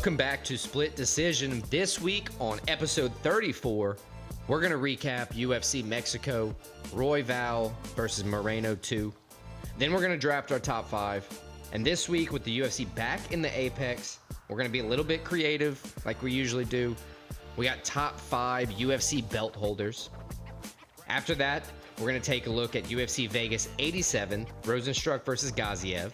Welcome back to Split Decision. This week on episode 34, we're going to recap UFC Mexico, Royval versus Moreno 2. Then we're going to draft our top 5. And this week with the UFC back in the Apex, we're going to be a little bit creative like we usually do. We got top 5 UFC belt holders. After that, we're going to take a look at UFC Vegas 87, Rozenstruik versus Gaziev.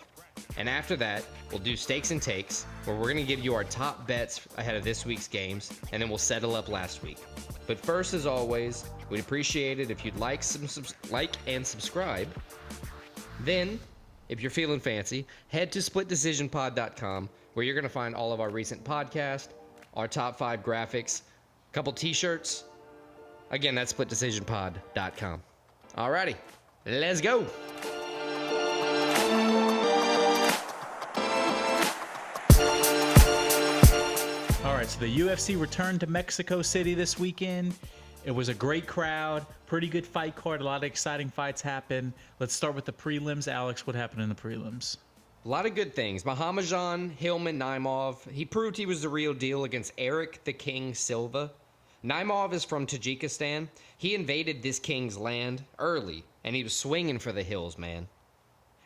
And after that, we'll do stakes and takes, where we're going to give you our top bets ahead of this week's games, and then we'll settle up last week. But first, as always, we'd appreciate it if you'd like and subscribe. Then, if you're feeling fancy, head to splitdecisionpod.com, where you're going to find all of our recent podcasts, our top 5 graphics, a couple t-shirts. Again, that's splitdecisionpod.com. Alrighty, let's go. All right, so the UFC returned to Mexico City this weekend. It was a great crowd, pretty good fight card, a lot of exciting fights happened. Let's start with the prelims. Alex, what happened in the prelims? A lot of good things. Muhammadjan Hillman Naimov, he proved he was the real deal against Eric the King Silva. Naimov is from Tajikistan. He invaded this king's land early, and he was swinging for the hills, man.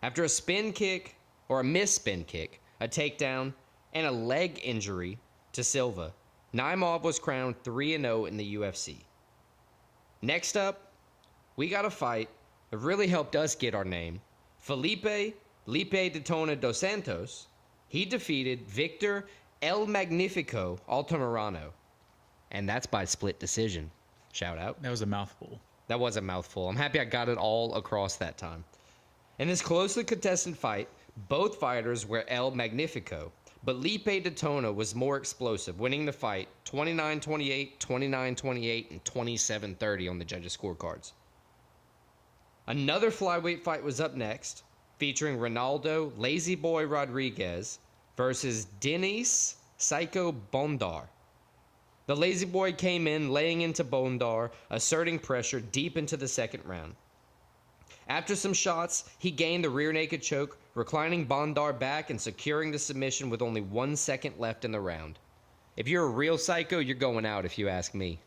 After a spin kick, or a missed spin kick, a takedown, and a leg injury to Silva, Naimov was crowned 3-0 in the UFC. Next up, we got a fight that really helped us get our name. Felipe de Tona dos Santos, he defeated Victor El Magnifico Altamirano. And that's by split decision. Shout out. That was a mouthful. That was a mouthful. I'm happy I got it all across that time. In this closely contested fight, both fighters were El Magnifico, but Felipe de Tona was more explosive, winning the fight 29-28, 29-28, and 27-30 on the judges' scorecards. Another flyweight fight was up next, featuring Ronaldo Lazy Boy Rodriguez versus Denis Psycho Bondar. The Lazy Boy came in, laying into Bondar, asserting pressure deep into the second round. After some shots, he gained the rear naked choke, reclining Bondar back and securing the submission with only 1 second left in the round. If you're a real psycho, you're going out, if you ask me.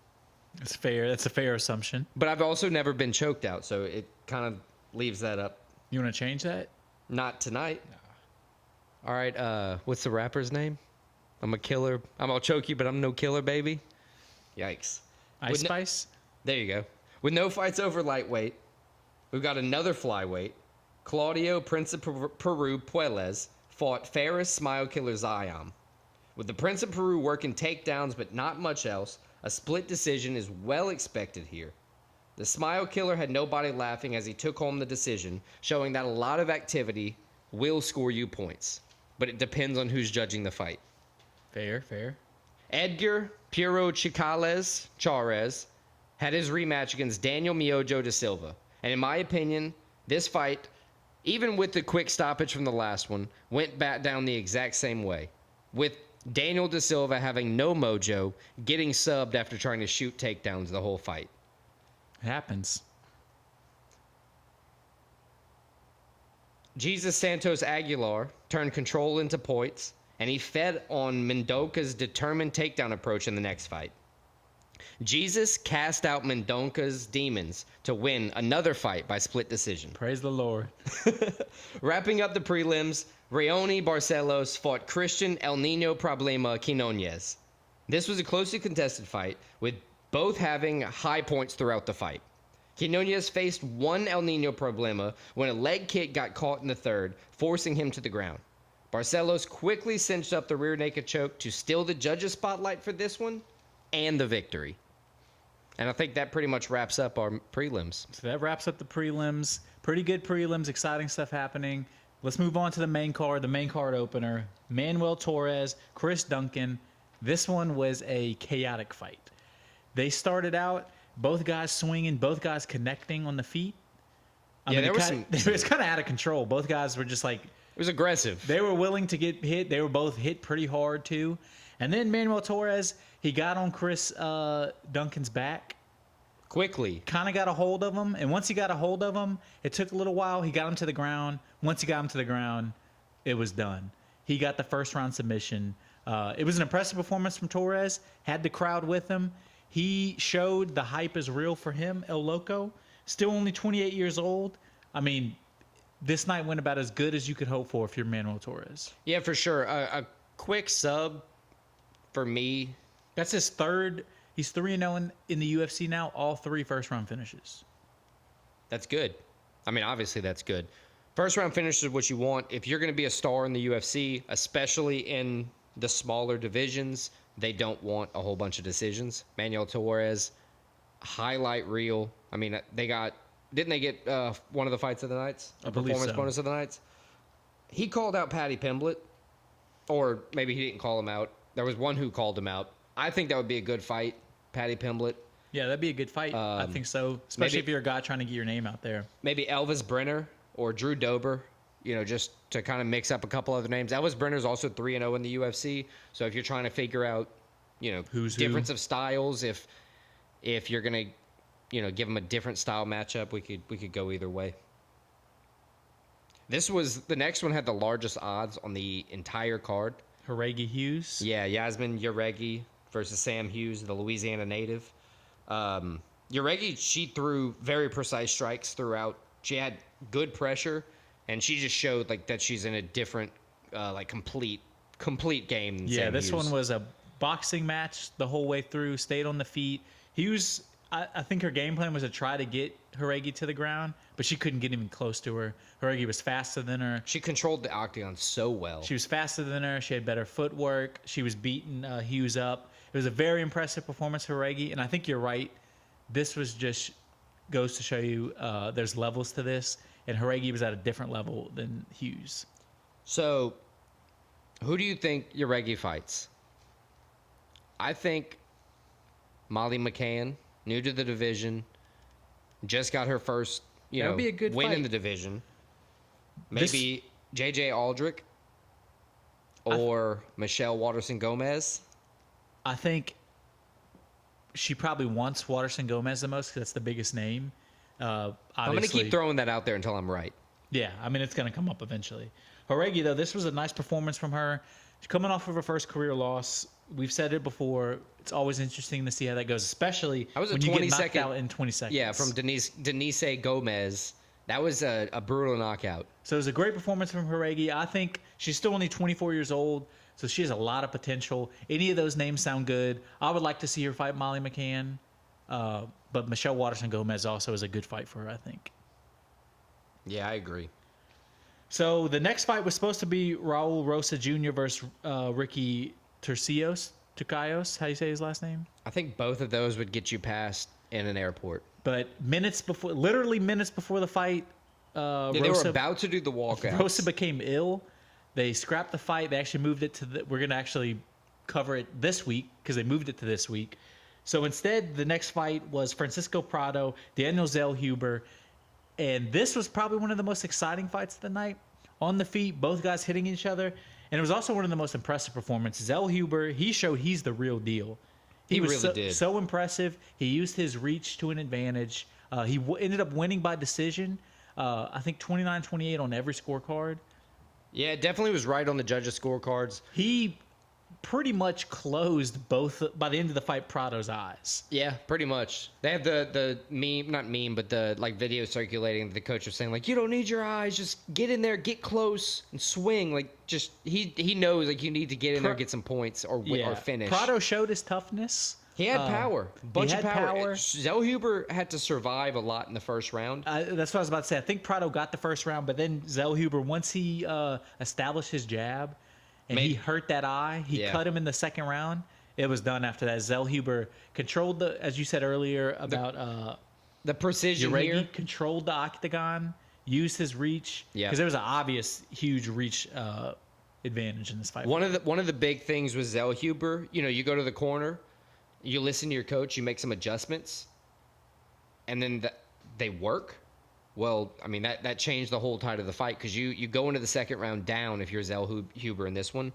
It's fair. That's a fair assumption. But I've also never been choked out, so it kind of leaves that up. You want to change that? Not tonight. No. All right, what's the rapper's name? I'm a killer. I'll choke you, but I'm no killer, baby. Yikes. Ice Spice? There you go. With no fights over lightweight, we've got another flyweight. Claudio Prince of Peru Puelles fought Ferris Smile Killer Zayam. With the Prince of Peru working takedowns but not much else, a split decision is well expected here. The Smile Killer had nobody laughing as he took home the decision, showing that a lot of activity will score you points. But it depends on who's judging the fight. Fair. Edgar Puro Chicales had his rematch against Daniel Miojo da Silva. And in my opinion, this fight, even with the quick stoppage from the last one, went back down the exact same way, with Daniel da Silva having no mojo, getting subbed after trying to shoot takedowns the whole fight. It happens. Jesus Santos Aguilar turned control into points, and he fed on Mendonca's determined takedown approach in the next fight. Jesus cast out Mendonca's demons to win another fight by split decision. Praise the Lord. Wrapping up the prelims, Raoni Barcelos fought Christian El Nino Problema Quinones. This was a closely contested fight, with both having high points throughout the fight. Quinones faced one El Nino Problema when a leg kick got caught in the third, forcing him to the ground. Barcelos quickly cinched up the rear naked choke to steal the judges' spotlight for this one and the victory. And I think that pretty much wraps up our prelims. So that wraps up the prelims. Pretty good prelims, exciting stuff happening. Let's move on to the main card opener. Manuel Torres, Chris Duncan. This one was a chaotic fight. They started out, both guys swinging, both guys connecting on the feet. It was kind of out of control. Both guys were just like... It was aggressive. They were willing to get hit. They were both hit pretty hard, too. And then Manuel Torres, he got on Chris Duncan's back. Quickly. Kind of got a hold of him. And once he got a hold of him, it took a little while. He got him to the ground. Once he got him to the ground, it was done. He got the first round submission. It was an impressive performance from Torres. Had the crowd with him. He showed the hype is real for him, El Loco. Still only 28 years old. I mean, this night went about as good as you could hope for if you're Manuel Torres. Yeah, for sure. A quick sub for me. That's his third. He's 3-0 in the UFC now. All 3 first-round finishes. That's good. I mean, obviously that's good. First round finish is what you want. If you're going to be a star in the UFC, especially in the smaller divisions, they don't want a whole bunch of decisions. Manuel Torres, highlight reel. I mean, didn't they get one of the fights of the nights? I believe performance so. bonus of the nights? He called out Paddy Pimblett, or maybe he didn't call him out. There was one who called him out. I think that would be a good fight, Paddy Pimblett. Yeah, that'd be a good fight. I think so, especially maybe- if you're a guy trying to get your name out there. Maybe Elvis Brenner or Drew Dober, just to kind of mix up a couple other names. Elvis Brenner's also 3-0 in the UFC. So if you're trying to figure out, Who's who? difference of styles, if you're gonna, give him a different style matchup, we could go either way. The next one had the largest odds on the entire card. Jorge Hughes. Yeah, Yasmin Yaregi versus Sam Hughes, the Louisiana native. Yaregi, she threw very precise strikes throughout. She had good pressure, and she just showed that she's in a different, complete game than Yeah, Sam this Hughes. one was a boxing match the whole way through. Stayed on the feet. Hughes, I think her game plan was to try to get Jorge to the ground, but she couldn't get even close to her. Jorge was faster than her. She controlled the octagon so well. She was faster than her. She had better footwork. She was beating Hughes up. It was a very impressive performance for Jorge, and I think you're right. This was just goes to show you there's levels to this, and Jorge was at a different level than Hughes. So, who do you think Yaregi fights? I think Molly McCann, new to the division, just got her first, That would be a good win fight. in the division. Maybe JJ Aldrich or Michelle Waterson Gomez. I think she probably wants Waterson Gomez the most because that's the biggest name. I'm going to Obviously, keep throwing that out there until I'm right. yeah, I mean, it's going to come up eventually. Jorge, though, this was a nice performance from her. She's coming off of her first career loss. We've said it before. It's always interesting to see how that goes, especially That was a when you get knocked 20-second out in 20 seconds. Yeah, from Denise Gomez. That was a brutal knockout. So it was a great performance from Jorge. I think she's still only 24 years old, so she has a lot of potential. Any of those names sound good. I would like to see her fight Molly McCann, but Michelle Waterson Gomez also is a good fight for her, I think. Yeah, I agree. So the next fight was supposed to be Raul Rosa Jr. versus Ricky Turcios. How do you say his last name? I think both of those would get you past in an airport. But literally minutes before the fight, Yeah, they were about to do the walkout. Rosa became ill. They scrapped the fight. They actually moved it to we're going to actually cover it this week because they moved it to this week. So instead, the next fight was Francisco Prado, Daniel Zellhuber. And this was probably one of the most exciting fights of the night. On the feet, both guys hitting each other. And it was also one of the most impressive performances. Zellhuber, he showed he's the real deal. He was really did. so impressive. He used his reach to an advantage. He ended up winning by decision. I think 29-28 on every scorecard. Yeah, it definitely was right on the judges' scorecards. He pretty much closed both, by the end of the fight, Prado's eyes. Yeah, pretty much. They have the meme, not meme, but the video circulating. The coach was saying you don't need your eyes, just get in there, get close, and swing. He knows you need to get in there, get some points, or finish. Prado showed his toughness. He had power, bunch of had power. Zellhuber had to survive a lot in the first round. That's what I was about to say. I think Prado got the first round, but then Zellhuber, once he established his jab and he hurt that eye, he cut him in the second round. It was done after that. Zellhuber controlled as you said earlier about the precision Yaregi here. controlled the octagon, used his reach. Yeah. Because there was an obvious huge reach advantage in this fight. One of the big things was Zellhuber. You go to the corner, you listen to your coach, you make some adjustments, and then they work. Well, I mean, that changed the whole tide of the fight because you go into the second round down if you're Zellhuber in this one.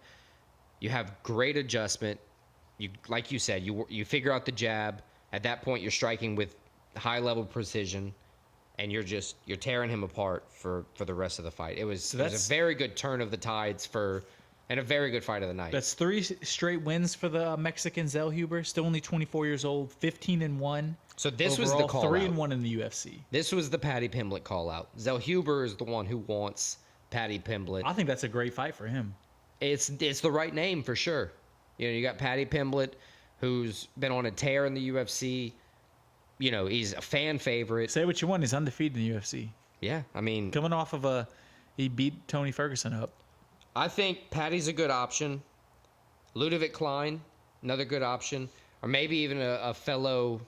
You have great adjustment. Like you said, you figure out the jab. At that point, you're striking with high-level precision, and you're tearing him apart for the rest of the fight. It was a very good turn of the tides for And a very good fight of the night. That's 3 straight wins for the Mexican Zellhuber. Still only 24 years old, 15-1. So this overall, was the call 3-1 in the UFC. This was the Paddy Pimblett call out. Zellhuber is the one who wants Paddy Pimblett. I think that's a great fight for him. It's the right name for sure. You know, you got Paddy Pimblett, who's been on a tear in the UFC. You know, he's a fan favorite. Say what you want, he's undefeated in the UFC. Yeah, I mean, Coming off of he beat Tony Ferguson up. I think Paddy's a good option. Ludovic Klein, another good option. Or maybe even a fellow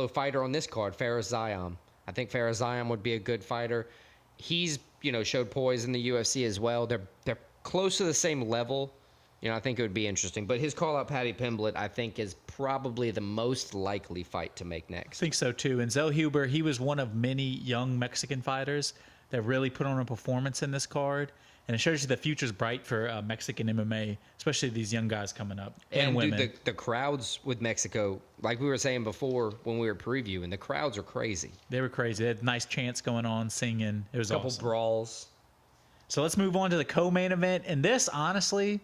fighter on this card, Fares Ziam. I think Fares Ziam would be a good fighter. He's, showed poise in the UFC as well. They're close to the same level. I think it would be interesting. But his call out Paddy Pimblett, I think, is probably the most likely fight to make next. I think so too. And Zellhuber, he was one of many young Mexican fighters that really put on a performance in this card. And it shows you the future's bright for Mexican MMA, especially these young guys coming up and women. Dude, the crowds with Mexico, like we were saying before when we were previewing, the crowds are crazy. They were crazy. They had nice chants going on, singing. It was a couple awesome. Brawls. So let's move on to the co-main event. And this, honestly,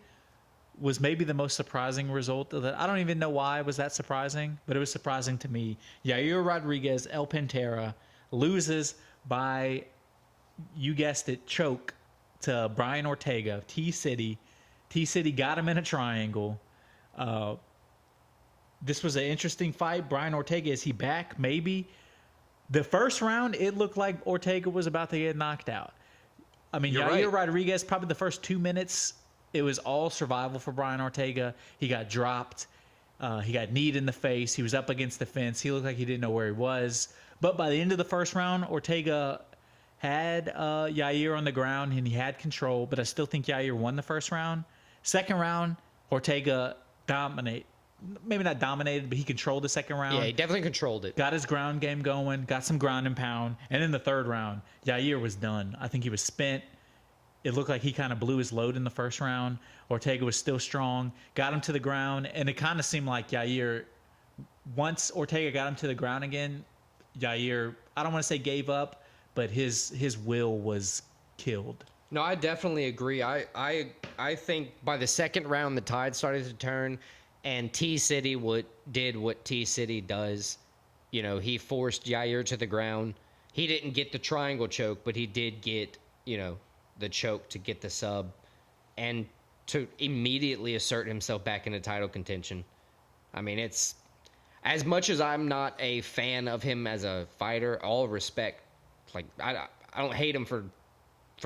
was maybe the most surprising result of that. I don't even know why it was that surprising, but it was surprising to me. Yair Rodriguez, El Pantera, loses by, you guessed it, choke to Brian Ortega, T-City. T-City got him in a triangle. This was an interesting fight. Brian Ortega, is he back? Maybe. The first round, it looked like Ortega was about to get knocked out. I mean, Yair Rodriguez, probably the first 2 minutes, it was all survival for Brian Ortega. He got dropped. He got kneed in the face. He was up against the fence. He looked like he didn't know where he was. But by the end of the first round, Ortega had Yair on the ground, and he had control, but I still think Yair won the first round. Second round, Ortega maybe not dominated, but he controlled the second round. Yeah, he definitely controlled it. Got his ground game going, got some ground and pound, and in the third round, Yair was done. I think he was spent. It looked like he kind of blew his load in the first round. Ortega was still strong, got him to the ground, and it kind of seemed like Yair, once Ortega got him to the ground again, Yair, I don't want to say gave up, but his will was killed. No, I definitely agree. I think by the second round the tide started to turn, and T-City did what T-City does. He forced Yair to the ground. He didn't get the triangle choke, but he did get the choke to get the sub, and to immediately assert himself back into title contention. I mean, it's as much as I'm not a fan of him as a fighter, all respect. Like I don't hate him for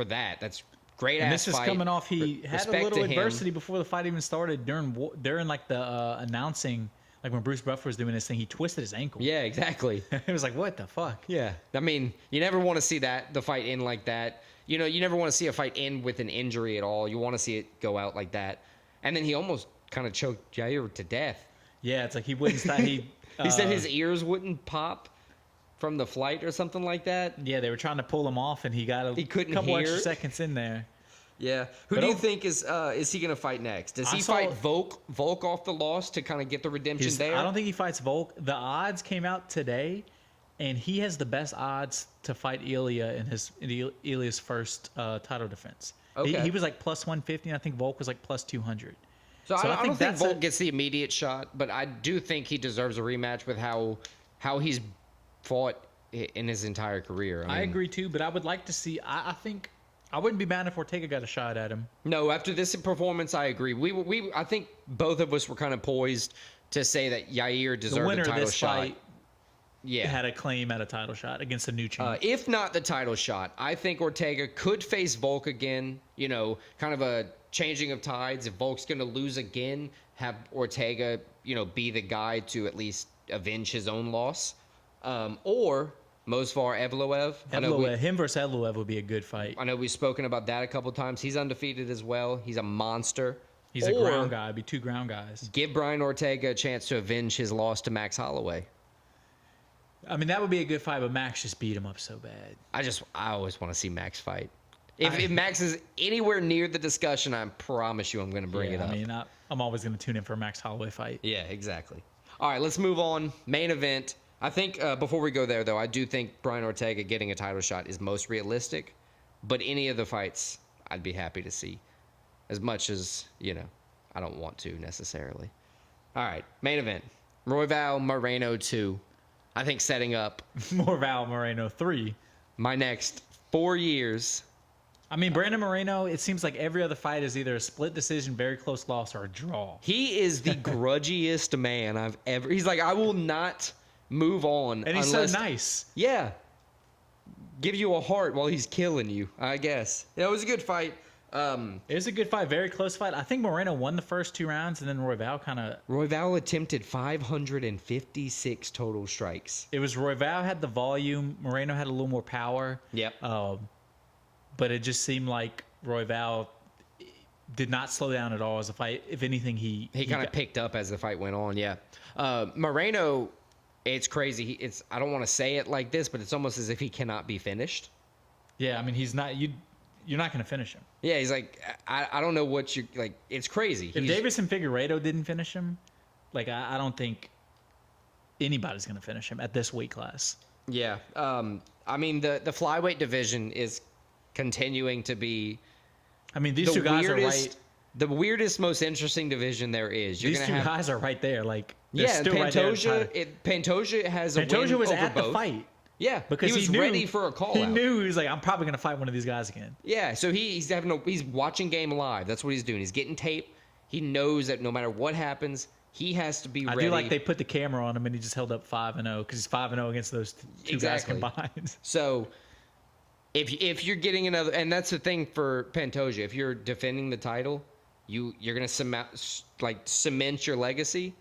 that. That's great. And this is fight. coming off. He had a Respect little to him. adversity before the fight even started. During like the announcing, like when Bruce Buffer was doing this thing, he twisted his ankle. Yeah, exactly. It was like, what the fuck? Yeah, I mean, you never want to see the fight end like that. You never want to see a fight end with an injury at all. You want to see it go out like that. And then he almost kind of choked Yair to death. Yeah, it's like he wouldn't stop. He said his ears wouldn't pop from the flight or something like that. Yeah, they were trying to pull him off, and he couldn't couple hear. Extra seconds in there. Yeah. Who do you think is he going to fight next? Does he fight Volk off the loss to kind of get the redemption there? I don't think he fights Volk. The odds came out today, and he has the best odds to fight Ilya in Ilya's first title defense. Okay. He was like plus 150, and I think Volk was like plus 200. So I don't think Volk gets the immediate shot, but I do think he deserves a rematch with how he's fought in his entire career. I agree too, but I would like to see. I think I wouldn't be mad if Ortega got a shot at him. No, after this performance, I agree. I think both of us were kind of poised to say that Yair deserved a title shot. Fight had a claim at a title shot against a new champ. If not the title shot, I think Ortega could face Volk again. Kind of a changing of tides. If Volk's going to lose again, have Ortega, be the guy to at least avenge his own loss. Or Movsar Evloev. Him versus Evloev would be a good fight. I know we've spoken about that a couple times. He's undefeated as well. He's a monster. He's a ground guy. It'd be 2 ground guys. Give Brian Ortega a chance to avenge his loss to Max Holloway. I mean, that would be a good fight, but Max just beat him up so bad. I always want to see Max fight. If Max is anywhere near the discussion, I promise you I'm going to bring it up. I mean, I'm always going to tune in for a Max Holloway fight. Yeah, exactly. All right, let's move on. Main event. I think before we go there, though, I do think Brian Ortega getting a title shot is most realistic. But any of the fights, I'd be happy to see. as much as, I don't want to necessarily. All right, main event. Royval Moreno 2. I think setting up Royval Moreno 3. my next 4 years. I mean, Brandon Moreno, it seems like every other fight is either a split decision, very close loss, or a draw. He is the grudgiest man I've ever. He's like, I will not move on. And he's so nice. Yeah. Give you a heart while he's killing you, I guess. Yeah, it was a good fight. It was a good fight, very close fight. I think Moreno won the first 2 rounds, and then Royval attempted 556 total strikes. It was Royval had the volume. Moreno had a little more power. Yep. But it just seemed like Royval did not slow down at all as a fight. If anything, he kind of picked up as the fight went on. Yeah. Moreno, it's crazy. I don't want to say it like this, but it's almost as if he cannot be finished. Yeah, I mean, he's not. You're not going to finish him. Yeah, he's like, I don't know what you like. It's crazy. If Davis and Figueiredo didn't finish him, like I don't think anybody's going to finish him at this weight class. Yeah. I mean, the flyweight division is continuing to be. I mean, these two guys are right. The weirdest, most interesting division there is. These two guys are right there. Like, Pantoja. Pantoja has a win Pantoja was over at both. the fight. Yeah, because he was ready for a call. He knew he was like, I'm probably gonna fight one of these guys again. Yeah, so he's watching game live. That's what he's doing. He's getting tape. He knows that no matter what happens, he has to be ready. I do like they put the camera on him and he just held up 5-0 because he's 5-0 against those two guys combined. So if you're getting another, and that's the thing for Pantoja, if you're defending the title, you're gonna cement your legacy.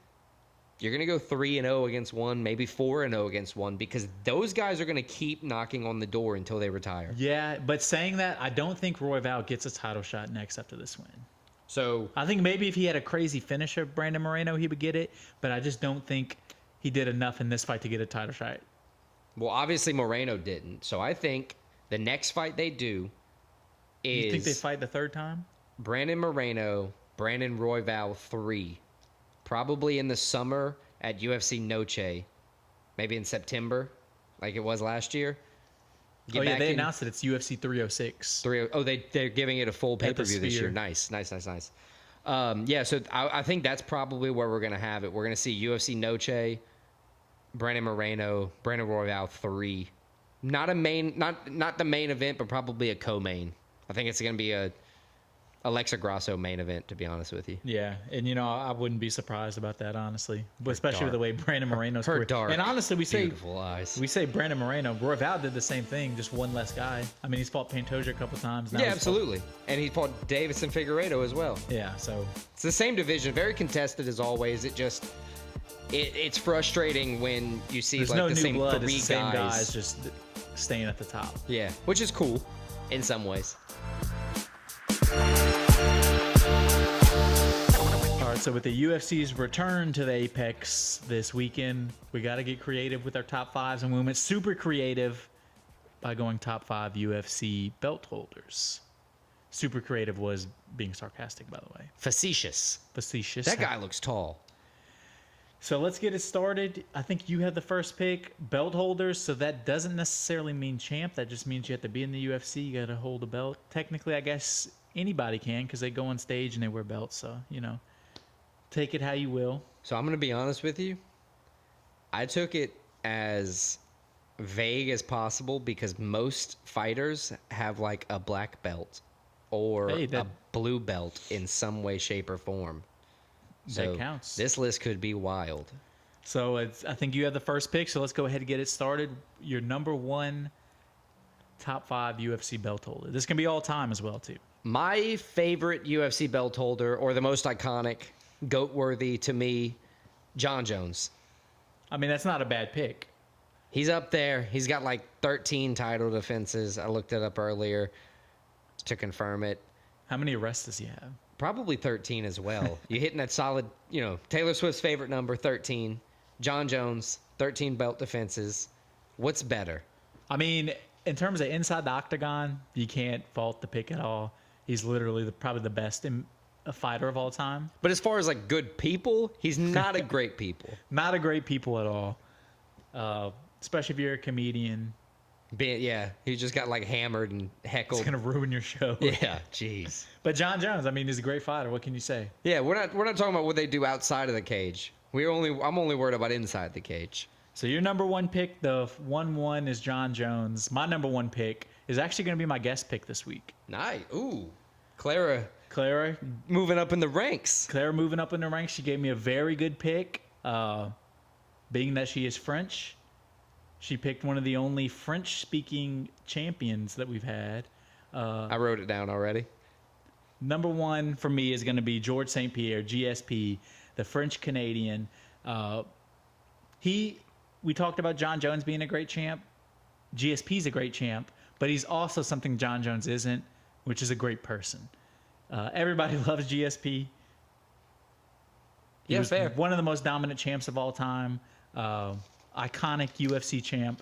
You're going to go 3-0 against one, maybe 4-0 against one, because those guys are going to keep knocking on the door until they retire. Yeah, but saying that, I don't think Royval gets a title shot next after this win. So I think maybe if he had a crazy finisher, Brandon Moreno, he would get it, but I just don't think he did enough in this fight to get a title shot. Well, obviously Moreno didn't, so I think the next fight they do is... You think they fight the third time? Brandon Moreno, Brandon Royval 3. Probably in the summer at UFC Noche, maybe in September, like it was last year. They announced that it's UFC 306. They're giving it a full pay-per-view this year. Nice. Yeah, so I think that's probably where we're gonna have it. We're gonna see UFC Noche, Brandon Moreno, Brandon Royval 3. Not the main event, but probably a co-main. I think it's gonna be a Alexa Grasso main event, to be honest with you. Yeah, and I wouldn't be surprised about that, honestly, but especially with the way Brandon Moreno's her dark, and honestly, beautiful eyes. We say Brandon Moreno. Royval did the same thing, just one less guy. I mean, he's fought Pantoja a couple times. Yeah, absolutely, and he fought Davis and Figueiredo as well. Yeah, so it's the same division, very contested as always. It's frustrating when you see the same blood, three guys just staying at the top. Yeah, which is cool in some ways. All right, so with the UFC's return to the Apex this weekend, we got to get creative with our top fives, and we went super creative by going top 5 UFC belt holders. Super creative was being sarcastic, by the way. Facetious. Facetious. That guy looks tall. So let's get it started. I think you had the first pick, belt holders. So that doesn't necessarily mean champ. That just means you have to be in the UFC. You got to hold a belt. Technically, I guess anybody can because they go on stage and they wear belts. So, take it how you will. So I'm going to be honest with you. I took it as vague as possible because most fighters have like a black belt or a blue belt in some way, shape, or form. So that counts. This list could be wild. So I think you have the first pick. So let's go ahead and get it started. Your number 1 top 5 UFC belt holder. This can be all time as well, too. My favorite UFC belt holder, or the most iconic, GOAT-worthy to me, Jon Jones. I mean, that's not a bad pick. He's up there. He's got like 13 title defenses. I looked it up earlier to confirm it. How many arrests does he have? Probably 13 as well. You're hitting that solid, Taylor Swift's favorite number, 13. Jon Jones, 13 belt defenses. What's better? I mean, in terms of inside the octagon, you can't fault the pick at all. He's literally probably the best a fighter of all time. But as far as like good people, he's not a great people. Not a great people at all. Especially if you're a comedian. He just got like hammered and It's heckled. gonna ruin your show. Yeah, jeez. But John Jones, I mean, he's a great fighter. What can you say? Yeah, we're not talking about what they do outside of the cage. I'm only worried about inside the cage. So your number one pick, the 1-1 is John Jones. My number one pick is actually going to be my guest pick this week. Nice. Ooh, Clara Clara moving up in the ranks. moving up in the ranks. She gave me a very good pick. Being that she is French, she picked one of the only French-speaking champions that we've had. I wrote it down already. Number one for me is going to be George St. Pierre, GSP, the French-Canadian. We talked about John Jones being a great champ. GSP's a great champ, but he's also something John Jones isn't, which is a great person. Everybody loves GSP. He was fair. one of the most dominant champs of all time. Iconic UFC champ.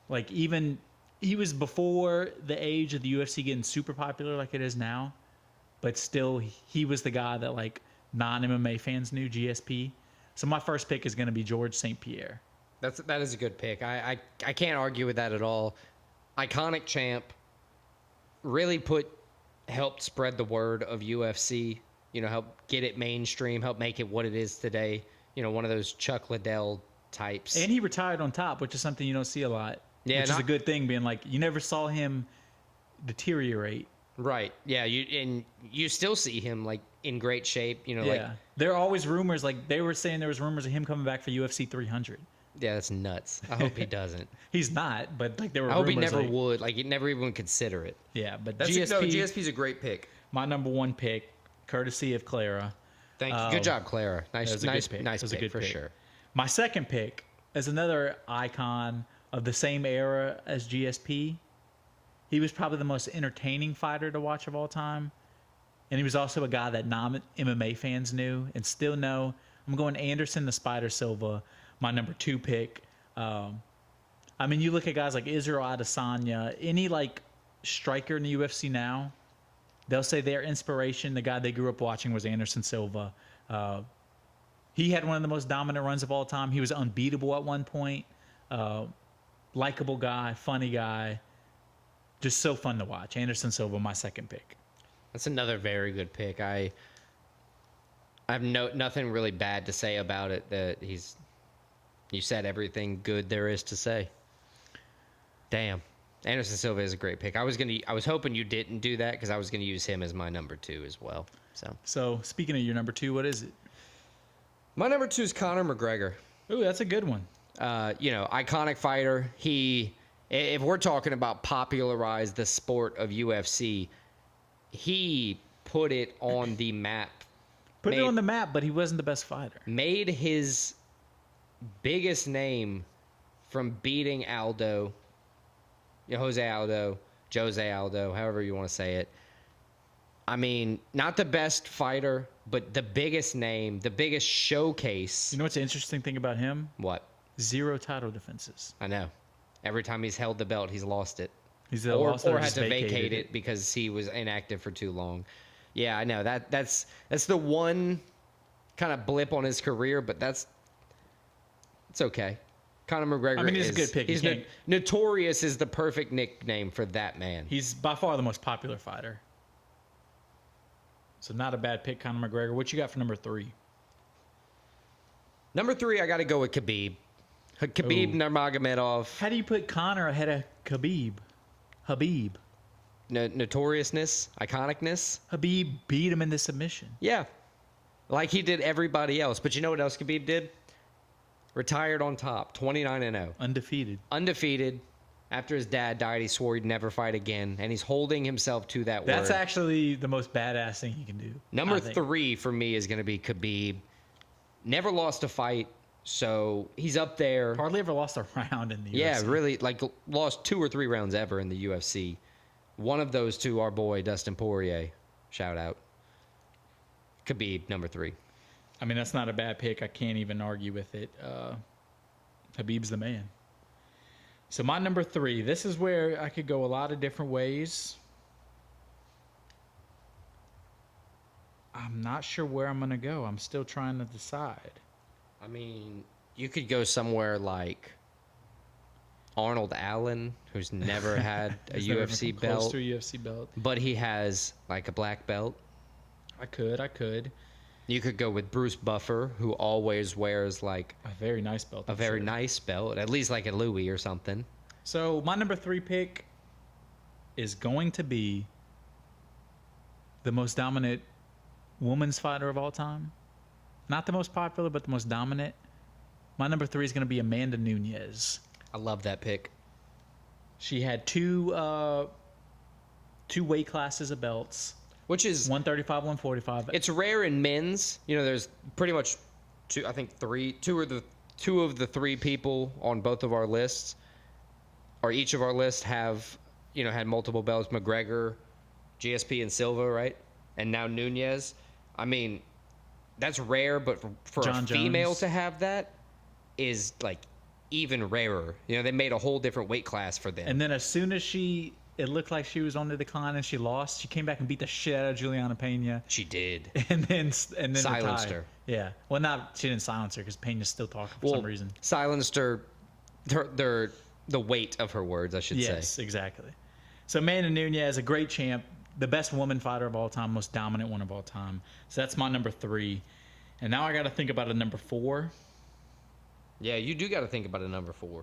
Like, even he was before the age of the UFC getting super popular like it is now, but still he was the guy that like non-MMA fans knew, GSP. So my first pick is going to be George St. Pierre. That is a good pick. I can't argue with that at all. Iconic champ. Really helped spread the word of UFC. Help get it mainstream. Help make it what it is today. One of those Chuck Liddell types. And he retired on top, which is something you don't see a lot. Yeah, which is a good thing. Being like, you never saw him deteriorate. Right. Yeah. You still see him like in great shape. Yeah. Like, there are always rumors. Like they were saying, there was rumors of him coming back for UFC 300. yeah, that's nuts. I hope he doesn't. He's not, but like there were. I hope he rumors, never would. Like he'd never even consider it. Yeah, but GSP's a great pick. My number one pick, courtesy of Clara. Thank you. Good job, Clara. Nice pick for sure. My second pick is another icon of the same era as GSP. He was probably the most entertaining fighter to watch of all time. And he was also a guy that non-MMA fans knew and still know. I'm going Anderson the Spider Silva, my number two pick. I mean, you look at guys like Israel Adesanya, any like striker in the UFC now, they'll say their inspiration, the guy they grew up watching, was Anderson Silva. He had one of the most dominant runs of all time. He was unbeatable at one point. Likeable guy, funny guy. Just so fun to watch. Anderson Silva, my second pick. That's another very good pick. I have nothing really bad to say about it. You said everything good there is to say. Damn. Anderson Silva is a great pick. I was hoping you didn't do that because I was gonna use him as my number two as well. So speaking of your number two, what is it? My number two is Conor McGregor. Ooh, that's a good one. Iconic fighter. If we're talking about popularized the sport of UFC, he put it on the map. Put it on the map, but he wasn't the best fighter. Made his biggest name from beating Aldo, Jose Aldo, however you want to say it. I mean, not the best fighter, but the biggest name, the biggest showcase. You know what's the interesting thing about him? What? 0 title defenses. I know. Every time he's held the belt, he's lost it. Or had to vacate it because he was inactive for too long. Yeah, I know. That's the one kind of blip on his career, but it's okay. Conor McGregor. I mean, he's a good pick. He's notorious is the perfect nickname for that man. He's by far the most popular fighter. So not a bad pick, Conor McGregor. What you got for number three? Number three, I got to go with Khabib. Khabib Nurmagomedov. How do you put Conor ahead of Khabib? Habib. Notoriousness, iconicness. Habib beat him in the submission. Yeah. Like he did everybody else. But you know what else Khabib did? Retired on top, 29-0. Undefeated. After his dad died, he swore he'd never fight again, and he's holding himself to that word. That's actually the most badass thing he can do. Number three for me is going to be Khabib. Never lost a fight, so he's up there. Hardly ever lost a round in the UFC. Yeah, really, like lost 2 or 3 rounds ever in the UFC. One of those two, our boy Dustin Poirier. Shout out. Khabib, number 3. I mean, that's not a bad pick. I can't even argue with it. Khabib's the man. So my number 3, this is where I could go a lot of different ways. I'm not sure where I'm going to go. I'm still trying to decide. I mean, you could go somewhere like... Arnold Allen, who's never had a He's never UFC even come close belt, to a UFC belt. but he has like a black belt. I could. You could go with Bruce Buffer, who always wears like A very nice belt. a I'm very sure. nice belt, at least like a Louis or something. So my number 3 pick is going to be the most dominant women's fighter of all time. Not the most popular, but the most dominant. My number 3 is going to be Amanda Nunes. I love that pick. She had two weight classes of belts, Which is 135, 145. it's rare in men's. You know, there's pretty much two of the three people on both of our lists, or each of our lists have, had multiple belts. McGregor, GSP, and Silva, right? And now Nunez. I mean, that's rare, but for John a female Jones. to have that is like even rarer. They made a whole different weight class for them. And then as soon as it looked like she was on the decline and she lost, she came back and beat the shit out of Juliana Pena. She did. And then Silenced retired. her. Yeah. Well, she didn't silence her because Pena's still talking for some reason. Silenced her, the weight of her words, I should say. Yes, exactly. So Amanda Nunes, a great champ, the best woman fighter of all time, most dominant one of all time. So that's my number 3. And now I got to think about a number 4. Yeah, you do got to think about a number 4.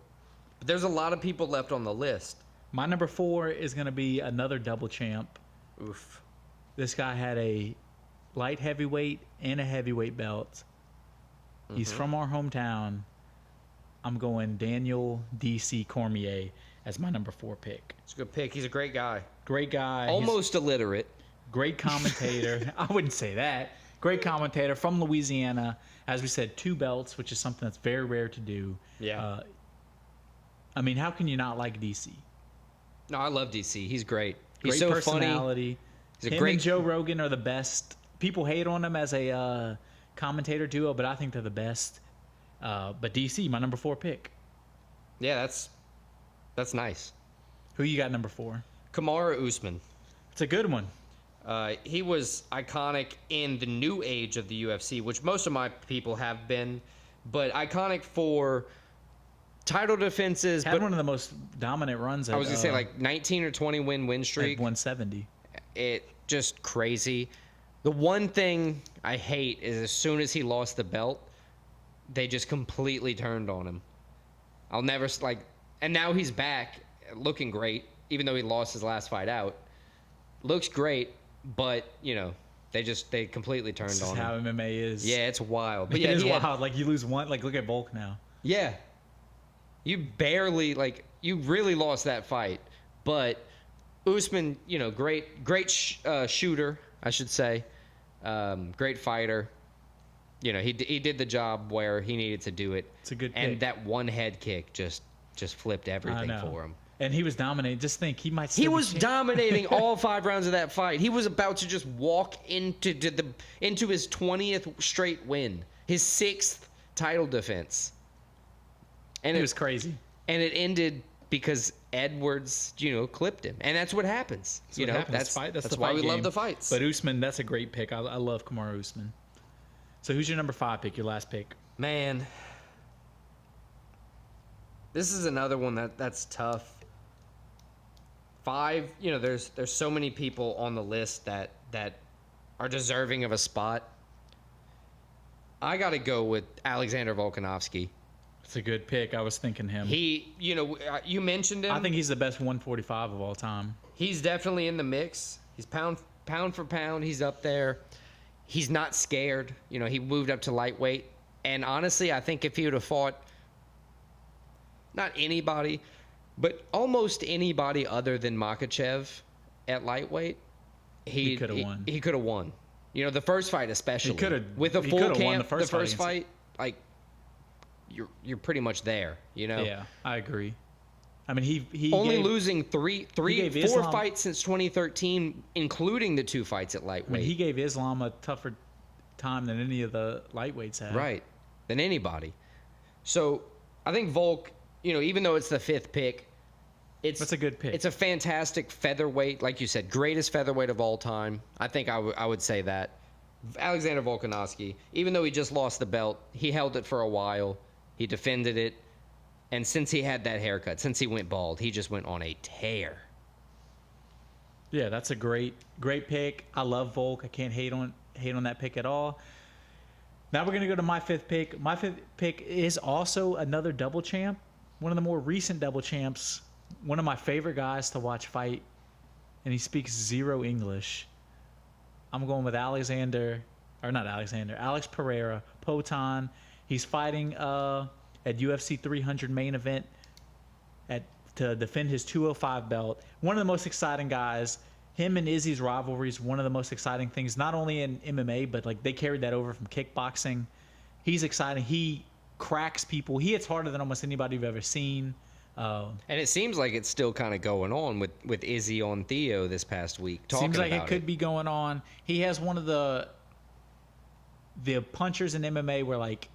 But there's a lot of people left on the list. My number 4 is going to be another double champ. Oof. This guy had a light heavyweight and a heavyweight belt. He's from our hometown. I'm going Daniel DC Cormier as my number 4 pick. It's a good pick. He's a great guy. Great guy. Almost illiterate. Great commentator. I wouldn't say that. Great commentator from Louisiana. As we said, 2 belts, which is something that's very rare to do. Yeah. I mean, how can you not like DC? No, I love DC. He's great. Great He's so personality. He's a Him great and Joe Rogan are the best. People hate on them as a commentator duo, but I think they're the best. But DC, my number 4 pick. Yeah, that's nice. Who you got number 4? Kamaru Usman. It's a good one. He was iconic in the new age of the UFC, which most of my people have been, but iconic for title defenses. Had But one of the most dominant runs. I was gonna say like 19 or 20 win at streak. 170. It just crazy. The one thing I hate is as soon as he lost the belt, they just completely turned on him. I'll never and now he's back looking great, even though he lost his last fight out. Looks great, but they completely turned This is on how him. MMA is. Yeah, it's wild. But It yeah, is he had- wild. Like you lose one. Like look at Volk now. yeah, you barely you really lost that fight, but Usman, great shooter, I should say, great fighter. He did the job where he needed to do it. It's a good and pick. that one head kick just flipped I everything know. for him. And he was dominating. Just think, he might. He still be was champ. dominating all 5 rounds of that fight. He was about to just walk into his 20th straight win, his 6th title defense. And It was crazy. And it ended because Edwards, clipped him, and that's what happens. That's what happens. That's the why fight we love game. the fights. But Usman, that's a great pick. I love Kamaru Usman. So who's your number 5 pick? Your last pick? Man, this is another one that's tough. 5, there's so many people on the list that are deserving of a spot. I got to go with Alexander Volkanovski. It's a good pick. I was thinking him. He, you mentioned him. I think he's the best 145 of all time. He's definitely in the mix. He's pound for pound. He's up there. He's not scared. He moved up to lightweight. And honestly, I think if he would have fought not anybody, but almost anybody other than Makhachev at lightweight, he could have won. He could have won. The first fight especially. He coulda- with a he full coulda camp. won the first fight fight, like you're pretty much there. Yeah, I agree. I mean, he Only gave, losing four gave Islam- fights since 2013, including the 2 fights at I lightweight. mean, he gave Islam a tougher time than any of the lightweights have. Right, than anybody. So I think Volk, even though it's the 5th pick, That's a good pick. It's a fantastic featherweight, like you said, greatest featherweight of all time. I think I would say that. Alexander Volkanovski, even though he just lost the belt, he held it for a while. He defended it. And since he had that haircut, since he went bald, he just went on a tear. Yeah, that's a great pick. I love Volk. I can't hate on that pick at all. Now we're gonna go to my fifth pick. My fifth pick is also another double champ, one of the more recent double champs. One of my favorite guys to watch fight, and he speaks zero English. I'm going with Alex Pereira, Potan. He's fighting at UFC 300 main event to defend his 205 belt. One of the most exciting guys. Him and Izzy's rivalry is one of the most exciting things, not only in MMA, but like they carried that over from kickboxing. He's exciting. He cracks people. He hits harder than almost anybody you've ever seen. And it seems like it's still kind of going on with Izzy on Theo this past week. Seems like it could be going on. He has one of the punchers in MMA where like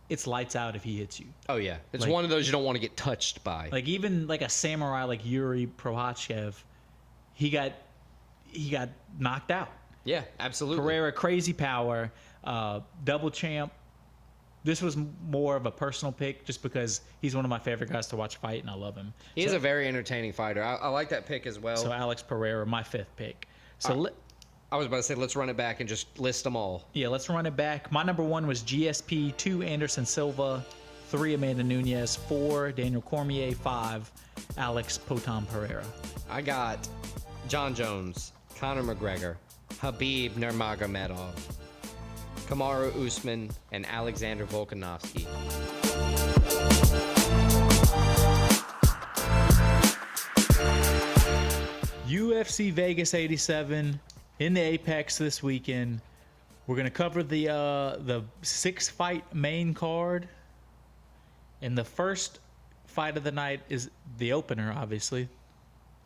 it's lights out if he hits you. Oh yeah, it's like, one of those you don't want to get touched by. Like even like a samurai like Yuri Prohachev, he got knocked out. Yeah, absolutely. Pereira, crazy power, double champ. This was more of a personal pick just because he's one of my favorite guys to watch fight, and I love him. He's a very entertaining fighter. I like that pick as well. So Alex Pereira, my fifth pick. So I was about to say, let's run it back and just list them all. Yeah, let's run it back. My number one was GSP, 2 Anderson Silva, 3 Amanda Nunes, 4 Daniel Cormier, 5 Alex Potan Pereira. I got John Jones, Conor McGregor, Habib Nurmagomedov, Kamaru Usman, and Alexander Volkanovski. UFC Vegas 87 in the Apex this weekend. We're gonna cover the 6-fight main card, and the first fight of the night is the opener, obviously.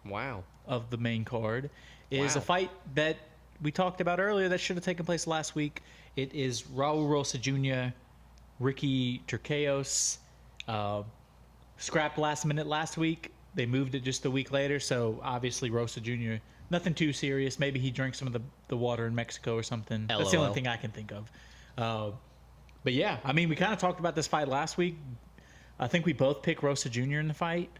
Wow. Of the main card is a fight that we talked about earlier that should have taken place last week. It is Raul Rosa Jr., Ricky Turcaos. Scrapped last minute last week. They moved it just a week later, so obviously Rosa Jr., nothing too serious. Maybe he drank some of the water in Mexico or something. LOL. That's the only thing I can think of. But yeah, I mean, we kind of talked about this fight last week. I think we both picked Rosa Jr. in the fight.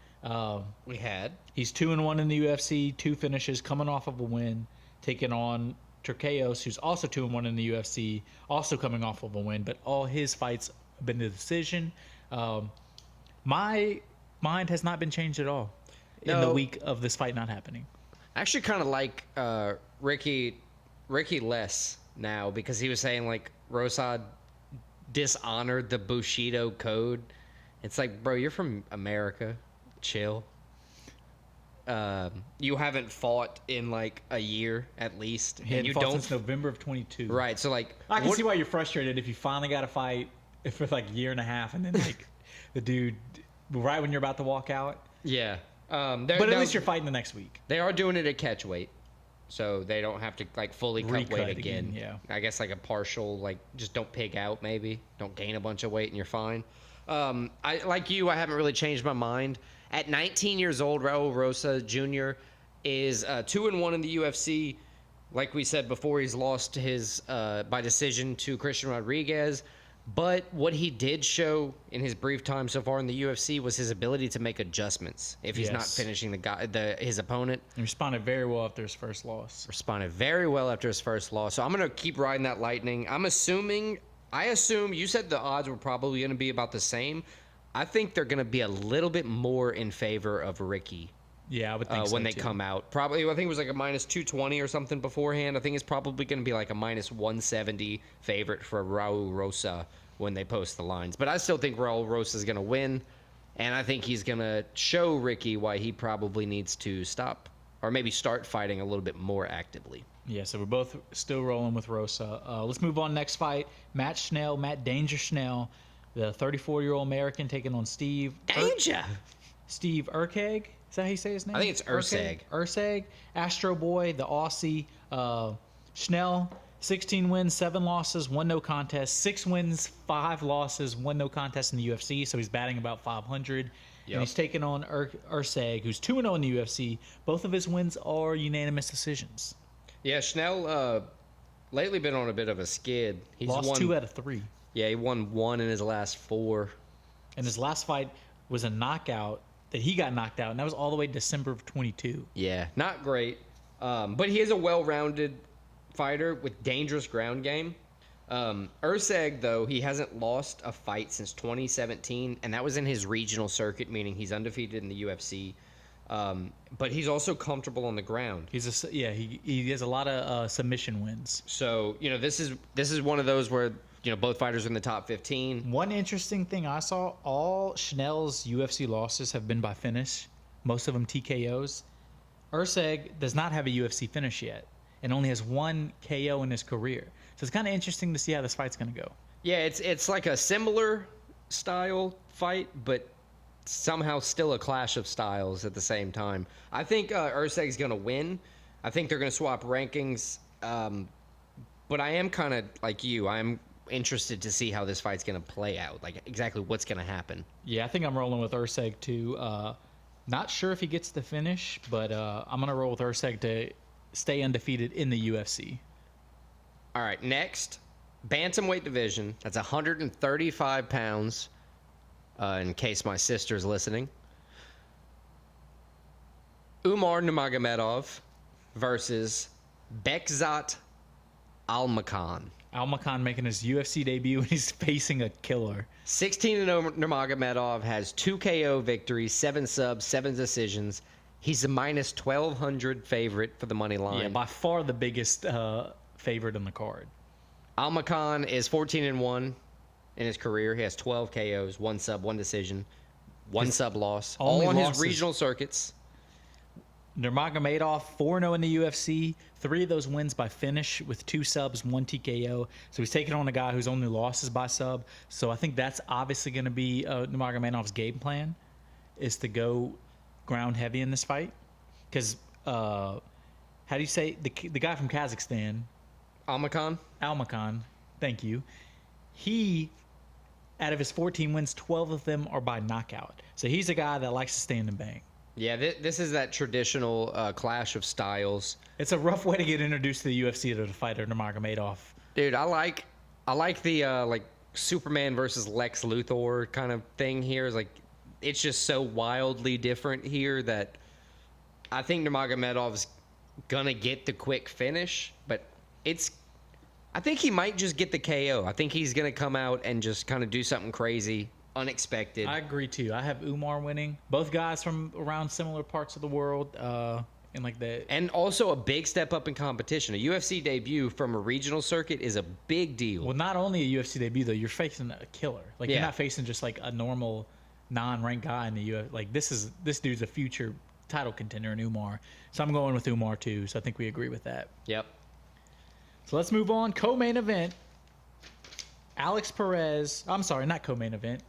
We had. He's 2-1 in the UFC, 2 finishes, coming off of a win, taking on Turcaos, who's also 2-1 in the UFC, also coming off of a win, but all his fights have been the decision. My mind has not been changed at all in the week of this fight not happening. I actually kind of like Ricky less now because he was saying like Rosad dishonored the Bushido code. It's like, bro, you're from America. Chill. You haven't fought in like a year at least, and you don't since November of 22. Right. So like, I can see why you're frustrated if you finally got a fight for like a year and a half, and then like the dude right when you're about to walk out. Yeah. But at least you're fighting the next week. They are doing it at catch weight, so they don't have to like fully cut weight again. Yeah. I guess like a partial, like just don't pig out, maybe don't gain a bunch of weight and you're fine. I like you. I haven't really changed my mind. At 19 years old, Raul Rosa Jr. is 2-1 in the UFC. Like we said before, he's lost his by decision to Christian Rodriguez. But what he did show in his brief time so far in the UFC was his ability to make adjustments if he's not finishing his opponent. He responded very well after his first loss. So I'm going to keep riding that lightning. I assume you said the odds were probably going to be about the same. I think they're going to be a little bit more in favor of Ricky. Yeah, I would think so when they come out. Probably, I think it was like a minus 220 or something beforehand. I think it's probably going to be like a minus 170 favorite for Raul Rosa when they post the lines. But I still think Raul Rosa is going to win, and I think he's going to show Ricky why he probably needs to stop or maybe start fighting a little bit more actively. Yeah, so we're both still rolling with Rosa. Let's move on. Next fight, Matt Danger Schnell, the 34-year-old American taking on Steve Urkeg. Is that how you say his name? I think it's Ursag. Astro Boy, the Aussie. Schnell, 16 wins, 7 losses, 1 no contest. 6 wins, 5 losses, 1 no contest in the UFC. So he's batting about 500. Yep. And he's taking on Ursag, who's 2-0 in the UFC. Both of his wins are unanimous decisions. Yeah, Schnell lately been on a bit of a skid. He's lost won 2 out of 3. Yeah, he won 1 in his last 4. And his last fight was a knockout that he got knocked out, and that was all the way to December of 22. Yeah, not great. But he is a well-rounded fighter with dangerous ground game. Urseg, though, he hasn't lost a fight since 2017, and that was in his regional circuit, meaning he's undefeated in the UFC. But he's also comfortable on the ground. He has a lot of submission wins. So, this is one of those where, both fighters are in the top 15. One interesting thing I saw, all Schnell's UFC losses have been by finish, most of them TKOs. Urseg does not have a UFC finish yet and only has one KO in his career. So it's kind of interesting to see how this fight's going to go. Yeah, it's like a similar style fight, but somehow still a clash of styles at the same time. I think Urseg's going to win. I think they're going to swap rankings. But I am kind of like you. I'm interested to see how this fight's going to play out, like exactly what's going to happen. Yeah, I think I'm rolling with Urseg too. Not sure if he gets the finish, but I'm going to roll with Urseg to stay undefeated in the UFC. All right, next, bantamweight division. That's 135 pounds, in case my sister's listening. Umar Nurmagomedov versus Bekzat Almakhan. Almakhan making his UFC debut, and he's facing a killer. 16-0 Nurmagomedov has 2 KO victories, 7 subs, 7 decisions. He's a minus 1,200 favorite for the money line. Yeah, by far the biggest favorite on the card. Almakhan is 14-1 in his career. He has 12 KOs, 1 sub, 1 decision, 1 sub loss. All on his regional circuits. Nurmagomedov 4-0 in the UFC. 3 of those wins by finish with 2 subs, 1 TKO. So he's taking on a guy whose only losses by sub. So I think that's obviously going to be Nurmagomedov's game plan, is to go ground heavy in this fight. Because how do you say the guy from Kazakhstan? Almakhan. Thank you. He, out of his 14 wins, 12 of them are by knockout. So he's a guy that likes to stand and bang. Yeah, this is that traditional clash of styles. It's a rough way to get introduced to the UFC to the fighter Nurmagomedov. Dude, I like the like Superman versus Lex Luthor kind of thing here. It's just so wildly different here that I think Nurmagomedov's gonna get the quick finish, but I think he might just get the KO. I think he's gonna come out and just kind of do something crazy, unexpected. I agree too. I have Umar winning. Both guys from around similar parts of the world, and also a big step up in competition. A UFC debut from a regional circuit is a big deal. Well, not only a UFC debut though, you're facing a killer. Like Yeah. you're not facing just like a normal non-ranked guy in the UFC. Like this dude's a future title contender in Umar. So I'm going with Umar too. So I think we agree with that. Yep. So let's move on. Co-main event. Alex Perez. I'm sorry, not co-main event.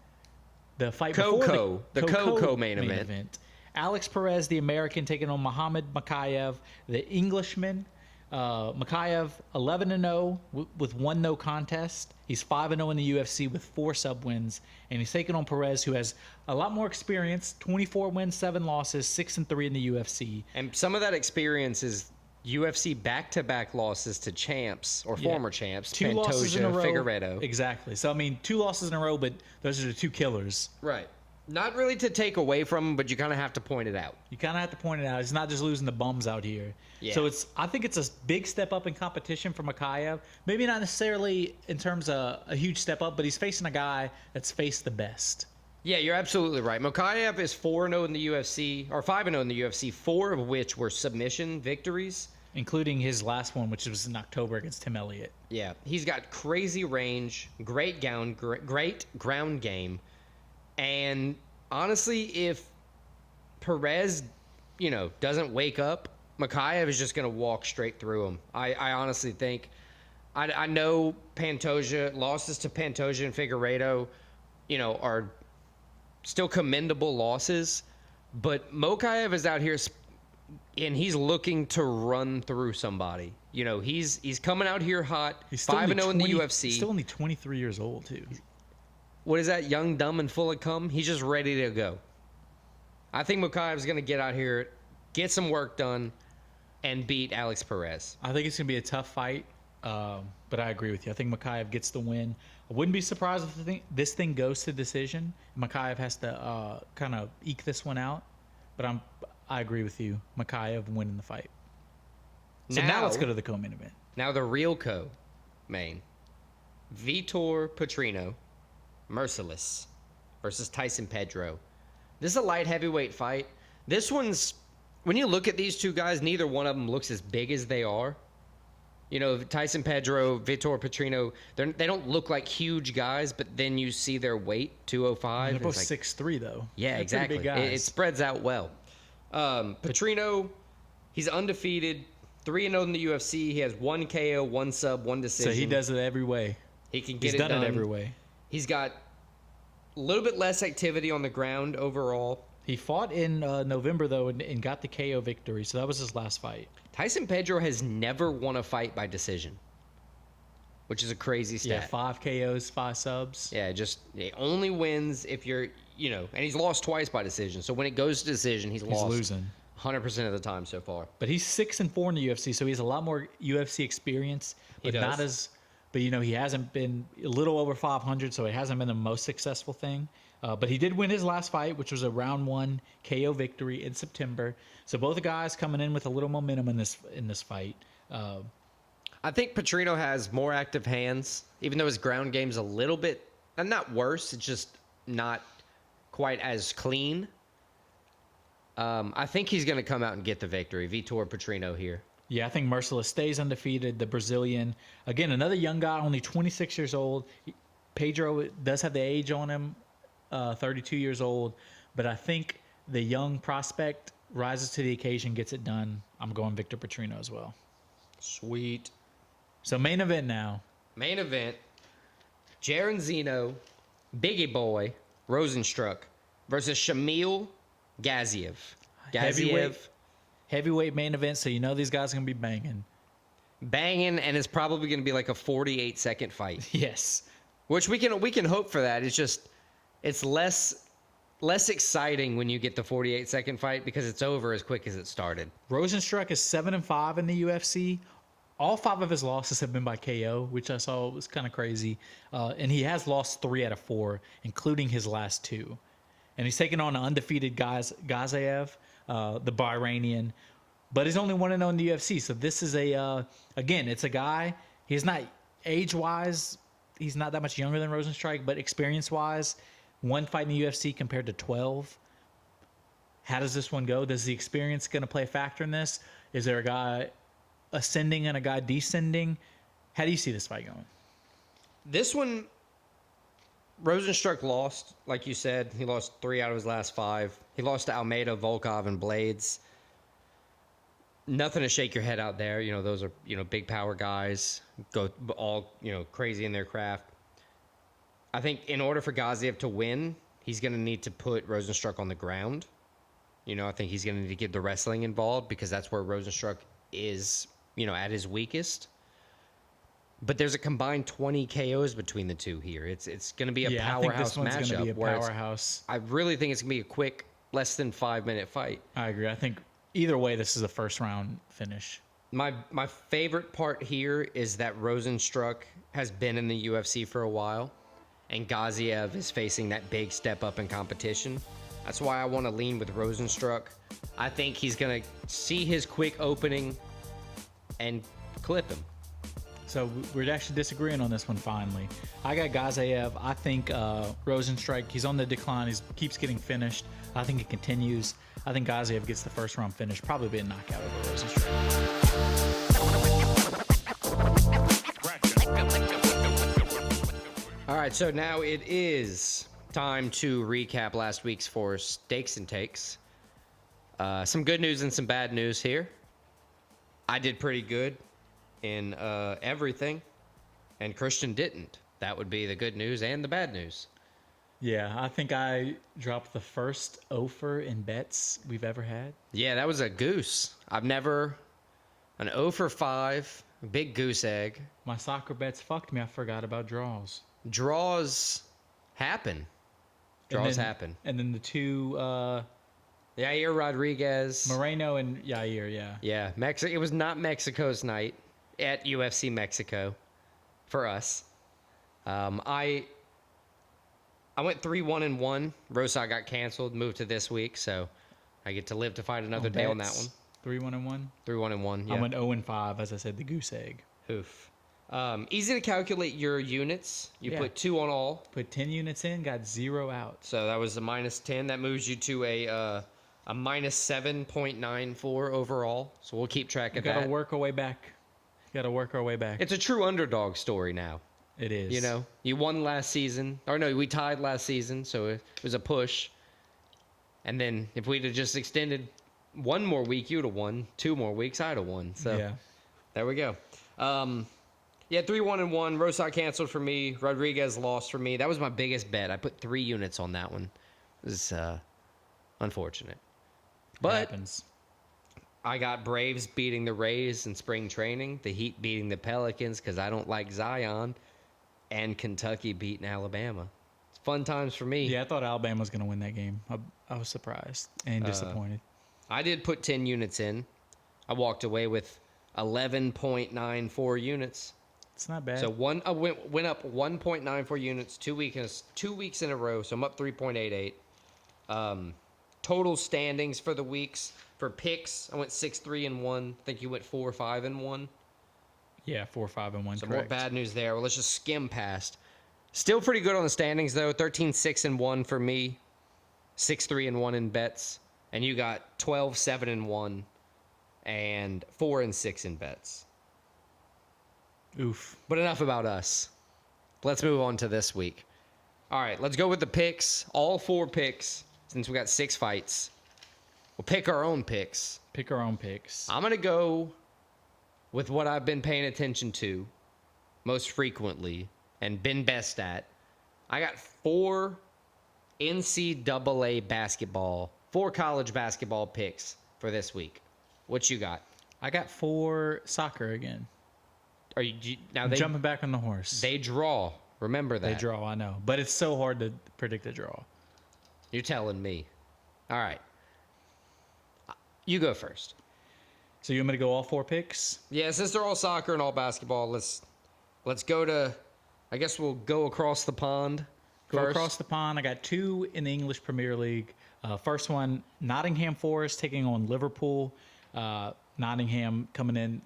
The fight before the co-main event. Alex Perez, the American, taking on Muhammad Makayev, the Englishman. Makayev 11-0 with 1 no contest. He's 5-0 in the UFC with 4 sub wins, and he's taking on Perez, who has a lot more experience. 24 wins, 7 losses, 6-3 in the UFC. And some of that experience is UFC back-to-back losses to champs or former champs, 2 losses in a Pantoja, row. Figueiredo. Exactly. So I mean, 2 losses in a row, but those are the 2 killers. Right. Not really to take away from him, but you kind of have to point it out. You kind of have to point it out. He's not just losing the bums out here. Yeah. So I think it's a big step up in competition for Makayev. Maybe not necessarily in terms of a huge step up, but he's facing a guy that's faced the best. Yeah, you're absolutely right. Makayev is 4-0 in the UFC, or 5-0 in the UFC, 4 of which were submission victories. Including his last one, which was in October against Tim Elliott. Yeah, he's got crazy range, great ground game. And honestly, if Perez, doesn't wake up, Makayev is just going to walk straight through him. I honestly think. I know losses to Pantoja and Figueiredo, are still commendable losses. But Mokayev is out here, and he's looking to run through somebody. He's coming out here hot. He's 5-0 in the UFC. He's still only 23 years old, too. What is that? Young, dumb, and full of cum? He's just ready to go. I think Mukayev's going to get out here, get some work done, and beat Alex Perez. I think it's going to be a tough fight, but But I agree with you. I think Mikhaev gets the win. I wouldn't be surprised if this thing goes to decision. Mikhaev has to kind of eke this one out. But I agree with you. Mikhaev winning the fight. So now let's go to the co-main event. Now the real co-main. Vitor Petrino, Merciless, versus Tyson Pedro. This is a light heavyweight fight. This one's, when you look at these two guys, neither one of them looks as big as they are. You know, Tyson Pedro, Vitor Petrino, they don't look like huge guys, but then you see their weight, 205. They're both 6'3", though. Yeah, They're exactly. big guys. It spreads out well. Petrino, he's undefeated, 3-0 in the UFC. He has 1 KO, 1 sub, 1 decision. So he does it every way. He can get He's it done. it every way. He's got a little bit less activity on the ground overall. He fought in November, though, and got the KO victory. So that was his last fight. Tyson Pedro has never won a fight by decision, which is a crazy stat. Yeah, 5 KOs, 5 subs. Yeah, he only wins if you're, and he's lost twice by decision. So when it goes to decision, he's lost losing 100% of the time so far. But he's 6-4 in the UFC, so he has a lot more UFC experience. But not as, but he hasn't been a little over 500, so it hasn't been the most successful thing. But he did win his last fight, which was a round 1 KO victory in September. So both the guys coming in with a little momentum in this fight. I think Petrino has more active hands, even though his ground game's a little bit, not worse, it's just not quite as clean. I think he's going to come out and get the victory. Vitor Petrino here. Yeah, I think Merciless stays undefeated. The Brazilian, again, another young guy, only 26 years old. Pedro does have the age on him, 32 years old. But I think the young prospect rises to the occasion, gets it done. I'm going Victor Petrino as well. Sweet. So main event now. Main event. Jaron Zeno, Biggie Boy, Rozenstruik versus Shamil Gaziev. Heavyweight main event, so these guys are going to be banging. Banging, and it's probably going to be like a 48-second fight. Yes. Which we can hope for that. It's just, it's less exciting when you get the 48-second fight because it's over as quick as it started. Rozenstruik is 7-5 in the UFC. All 5 of his losses have been by KO, which I saw was kind of crazy. And he has lost 3 out of 4, including his last 2. And he's taking on an undefeated Gaziev, the Bahrainian. But he's only 1-0 in the UFC. So this is again, it's a guy, he's not age-wise, he's not that much younger than Rozenstruik, but experience-wise, 1 fight in the UFC compared to 12. How does this one go? Does the experience going to play a factor in this? Is there a guy ascending and a guy descending? How do you see this fight going? This one, Rozenstruik lost, like you said. He lost 3 out of his last 5. He lost to Almeida, Volkov, and Blades. Nothing to shake your head out there. Those are, big power guys. Go all, crazy in their craft. I think in order for Gaziev to win, he's going to need to put Rozenstruik on the ground. I think he's going to need to get the wrestling involved because that's where Rozenstruik is, at his weakest. But there's a combined 20 KOs between the two here. It's going to be a powerhouse matchup. I think this one's going to be a powerhouse. I really think it's going to be a quick, less than 5-minute fight. I agree. I think either way, this is a first-round finish. My favorite part here is that Rozenstruik has been in the UFC for a while, and Gaziev is facing that big step up in competition. That's why I want to lean with Rozenstruik. I think he's going to see his quick opening and clip him. So we're actually disagreeing on this one finally. I got Gaziev. I think Rozenstruik, he's on the decline. He keeps getting finished. I think it continues. I think Gaziev gets the first round finish. Probably be a knockout over Rozenstruik. All right, so now it is time to recap last week's for Stakes and Takes. Some good news and some bad news here. I did pretty good in everything, and Christian didn't. That would be the good news and the bad news. Yeah, I think I dropped the first offer in bets we've ever had. Yeah, that was a goose. An 0 for 5, big goose egg. My soccer bets fucked me. I forgot about draws. Draws happen. Happen. And then the 2... Yair Rodriguez. Moreno and Yair, yeah. Yeah, it was not Mexico's night at UFC Mexico. for us. I went 3-1-1. Rosa got canceled, moved to this week, so I get to live to fight another day on that one. 3-1-1. 3-1-1. Yeah. I went 0-5, as I said, the goose egg. Oof. Easy to calculate your units. You put 2 on all. Put 10 units in, got 0 out. So that was a -10. That moves you to a -7.94 overall. So we'll keep track of that. Got to work our way back. It's a true underdog story now. It is. You know, you won last season. Or no, we tied last season, so it was a push. And then if we'd have just extended 1 more week, you'd have won. 2 more weeks, I'd have won. So yeah. There we go. 3-1-1. Rosa canceled for me. Rodriguez lost for me. That was my biggest bet. I put 3 units on that one. It was unfortunate. But happens. I got Braves beating the Rays in spring training, the Heat beating the Pelicans because I don't like Zion, and Kentucky beating Alabama. It's fun times for me. Yeah, I thought Alabama was going to win that game. I was surprised and disappointed. I did put 10 units in. I walked away with 11.94 units. It's not bad. So I went up 1.94 units 2 weeks in a row. So I'm up 3.88. Total standings for the weeks for picks, I went 6-3-1. I think you went 4-5-1. Yeah, 4-5-1. So correct. more bad news there. Well, let's just skim past. Still pretty good on the standings though. 13-6-1 for me, 6-3-1 in bets, and you got 12-7-1 and 4-6 in bets. Oof. But enough about us. Let's move on to this week. All right, let's go with the picks. All 4 picks, since we got 6 fights. We'll pick our own picks. Pick our own picks. I'm going to go with what I've been paying attention to most frequently and been best at. I got 4 NCAA basketball, 4 college basketball picks for this week. What you got? I got 4 soccer again. Are you now? I'm jumping back on the horse. They draw. Remember that. They draw, I know. But it's so hard to predict a draw. You're telling me. All right. You go first. So you want me to go all 4 picks? Yeah, since they're all soccer and all basketball, let's go to, I guess we'll go across the pond first. Across the pond. I got 2 in the English Premier League. First one, Nottingham Forest taking on Liverpool. Nottingham coming in,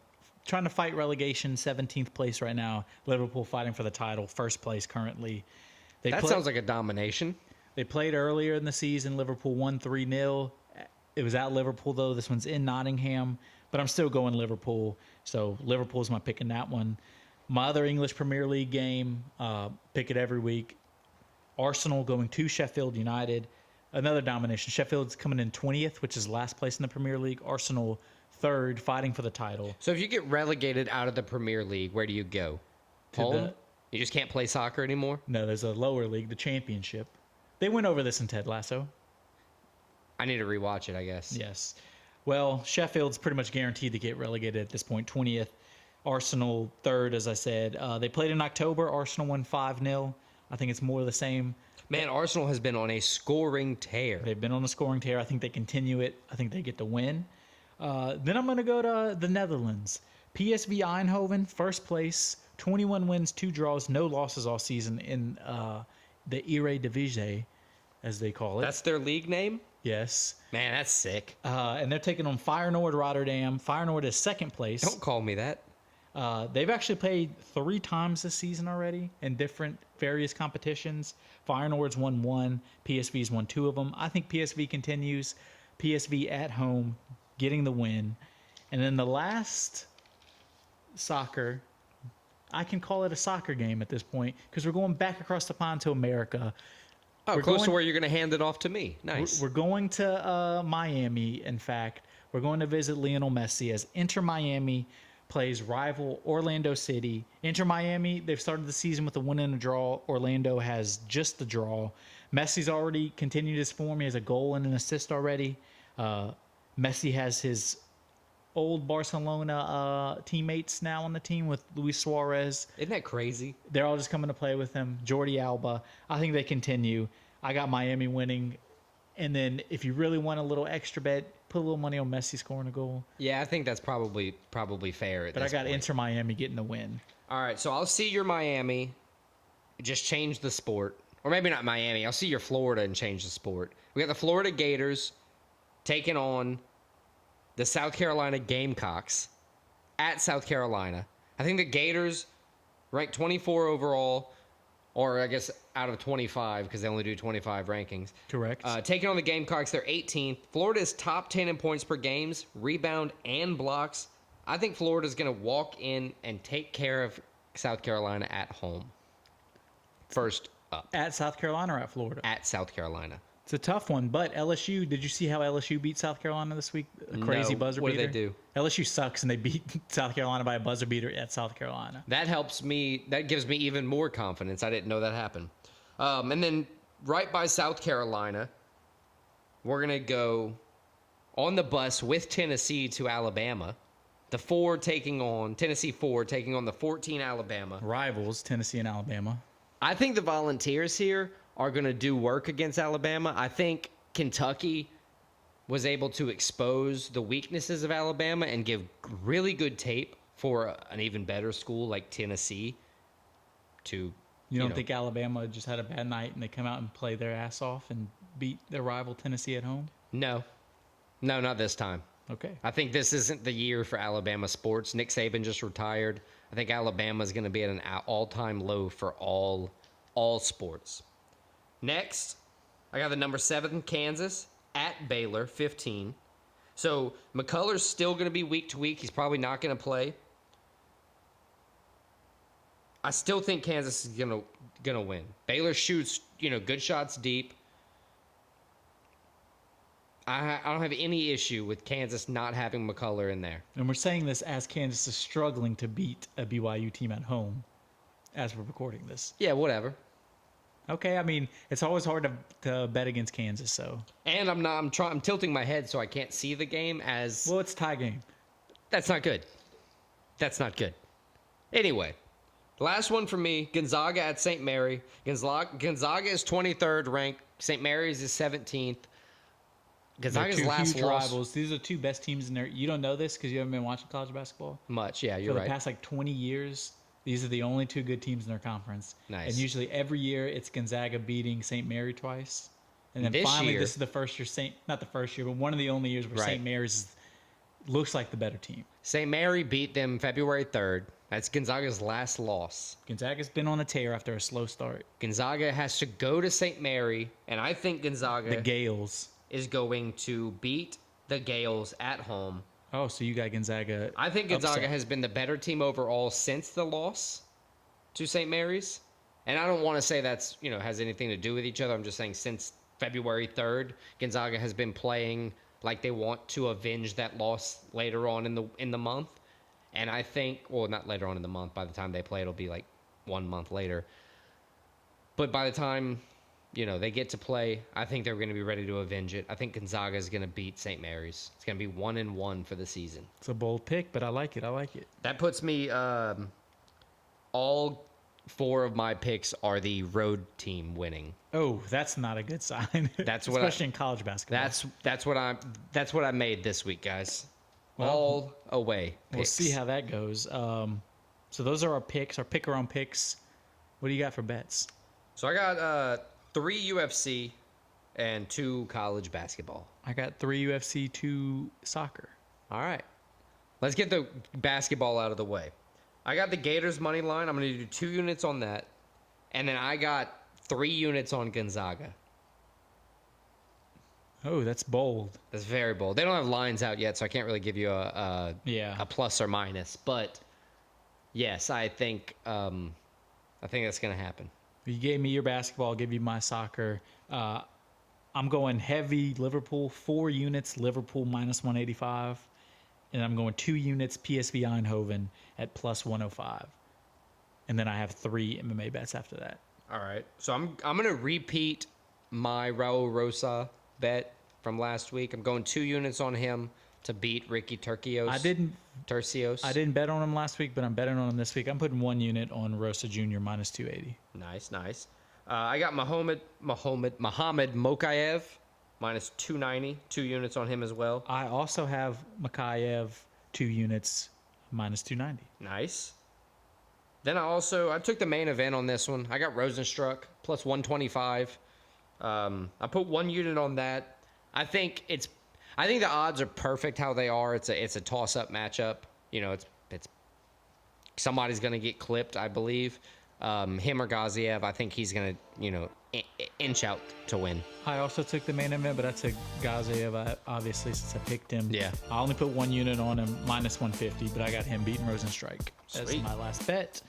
trying to fight relegation, 17th place right now. Liverpool fighting for the title, first place currently. That sounds like a domination. They played earlier in the season. Liverpool won 3-0. It was at Liverpool, though. This one's in Nottingham. But I'm still going Liverpool. So Liverpool's my pick in that one. My other English Premier League game, pick it every week. Arsenal going to Sheffield United. Another domination. Sheffield's coming in 20th, which is last place in the Premier League. Arsenal 3rd, fighting for the title. So if you get relegated out of the Premier League, where do you go? Home? You just can't play soccer anymore? No, there's a lower league, the Championship. They went over this in Ted Lasso. I need to rewatch it, I guess. Yes. Well, Sheffield's pretty much guaranteed to get relegated at this point, 20th. Arsenal 3rd, as I said. They played in October. Arsenal won 5-0. I think it's more of the same. Man, Arsenal has been on a scoring tear. They've been on a scoring tear. I think they continue it. I think they get the win. Then I'm going to go to the Netherlands. PSV Eindhoven, first place, 21 wins, 2 draws, no losses all season in the Eredivisie, as they call it. That's their league name? Yes. Man, that's sick. And they're taking on Feyenoord Rotterdam. Feyenoord is second place. Don't call me that. They've actually played 3 times this season already in various competitions. Feyenoord's won 1. PSV's won 2 of them. I think PSV continues. PSV at home, getting the win. And then the last soccer, I can call it a soccer game at this point because we're going back across the pond to America. Oh, close to where you're going to hand it off to me. Nice. We're going to Miami, in fact. We're going to visit Lionel Messi as Inter Miami plays rival Orlando City. Inter Miami, they've started the season with a win and a draw. Orlando has just the draw. Messi's already continued his form. He has a goal and an assist already. Messi has his old Barcelona teammates now on the team with Luis Suarez. Isn't that crazy? They're all just coming to play with him. Jordi Alba. I think they continue. I got Miami winning. And then if you really want a little extra bet, put a little money on Messi scoring a goal. Yeah, I think that's probably fair. But I got Inter Miami getting the win. All right, so I'll see your Miami. Just change the sport. Or maybe not Miami. I'll see your Florida and change the sport. We got the Florida Gators taking on the South Carolina Gamecocks at South Carolina. I think the Gators ranked 24 overall, or I guess out of 25 because they only do 25 rankings. Correct. Taking on the Gamecocks, they're 18th. Florida is top 10 in points per games, rebound, and blocks. I think Florida's going to walk in and take care of South Carolina at home. First up. At South Carolina or at Florida? At South Carolina. It's a tough one, but LSU, did you see how LSU beat South Carolina this week? A crazy buzzer What beater. did they do? LSU sucks, and they beat South Carolina by a buzzer beater at South Carolina. That helps me. That gives me even more confidence. I didn't know that happened. And then right by South Carolina, we're going to go on the bus with Tennessee to Alabama. The Tennessee 4 taking on the 14 Alabama. Rivals, Tennessee and Alabama. I think the Volunteers here are going to do work against Alabama. I think Kentucky was able to expose the weaknesses of Alabama and give really good tape for an even better school like Tennessee to, You don't think Alabama just had a bad night and they come out and play their ass off and beat their rival Tennessee at home? No, not this time. Okay. I think this isn't the year for Alabama sports. Nick Saban just retired. I think Alabama is going to be at an all-time low for all sports. Next, I got the number 7 Kansas at Baylor, 15. So McCullers still going to be week to week. He's probably not going to play. I still think Kansas is going to win. Baylor shoots, good shots deep. I don't have any issue with Kansas not having McCullough in there. And we're saying this as Kansas is struggling to beat a BYU team at home as we're recording this. Yeah, whatever. Okay, I mean, it's always hard to bet against Kansas, so. And I'm tilting my head so I can't see the game as. Well, it's a tie game. That's not good. Anyway, last one for me, Gonzaga at St. Mary. Gonzaga is 23rd ranked. St. Mary's is 17th. Gonzaga's last huge loss. rivals. These are the two best teams in there. You don't know this because you haven't been watching college basketball. Much, yeah, you're For right. the past 20 years, these are the only two good teams in their conference. Nice. And usually every year it's Gonzaga beating St. Mary twice. And then This finally year- this is the first year not the first year, but one of the only years where Right. St. Mary's looks like the better team. St. Mary beat them February 3rd. That's Gonzaga's last loss. Gonzaga's been on a tear after a slow start. Gonzaga has to go to St. Mary, and I think The Gonzaga Gales. is going to beat the Gales at home. Oh, so you got Gonzaga. I think Gonzaga upset. has been the better team overall since the loss to St. Mary's. And I don't want to say that's, has anything to do with each other. I'm just saying since February 3rd, Gonzaga has been playing like they want to avenge that loss later on in the month. And I think, well, not later on in the month. By the time they play, it'll be like 1 month later. But by the time, they get to play, I think they're going to be ready to avenge it. I think Gonzaga is going to beat St. Mary's. It's going to be 1-1 for the season. It's a bold pick, but I like it. That puts me, all 4 of my picks are the road team winning. Oh, that's not a good sign. That's what especially in college basketball. That's what I made this week, guys. Well, all away. We'll picks. see how that goes. So those are our picks, our pick-around picks. What do you got for bets? So I got 3 UFC and 2 college basketball. I got 3 UFC, 2 soccer. All right. Let's get the basketball out of the way. I got the Gators money line. I'm going to do 2 units on that. And then I got 3 units on Gonzaga. Oh, that's bold. That's very bold. They don't have lines out yet, so I can't really give you a plus or minus. But yes, I think that's going to happen. You gave me your basketball. I'll give you my soccer. I'm going heavy Liverpool, 4 units, Liverpool minus 185. And I'm going 2 units, PSV Eindhoven at plus 105. And then I have 3 MMA bets after that. All right. So I'm going to repeat my Raul Rosa bet from last week. I'm going 2 units on him to beat Ricky Turcios. I didn't bet on him last week, but I'm betting on him this week. I'm putting 1 unit on Rosa Jr. minus 280. Nice. I got Mohamed Mokaev minus 290. 2 units on him as well. I also have Makayev 2 units minus 290. Nice. Then I took the main event on this one. I got Rozenstruik plus 125. I put 1 unit on that. I think the odds are perfect how they are. It's a toss-up matchup. You know, it's somebody's gonna get clipped, I believe. Him or Gaziev. I think he's gonna, inch out to win. I also took the main event, but I took Gaziev, obviously, since I picked him. Yeah. I only put 1 unit on him, minus 150, but I got him beating Rozenstruik as my last bet.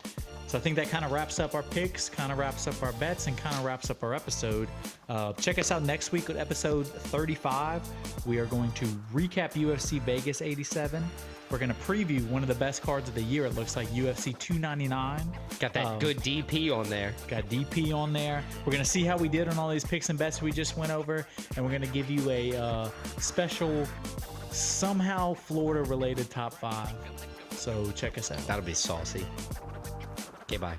So I think that kind of wraps up our picks, kind of wraps up our bets, and kind of wraps up our episode. Check us out next week with episode 35. We are going to recap UFC Vegas 87. We're going to preview one of the best cards of the year. It looks like UFC 299. Got that good DP on there. Got DP on there. We're going to see how we did on all these picks and bets we just went over. And we're going to give you a special, somehow Florida-related top 5. So check us out. That'll be saucy. Okay, bye.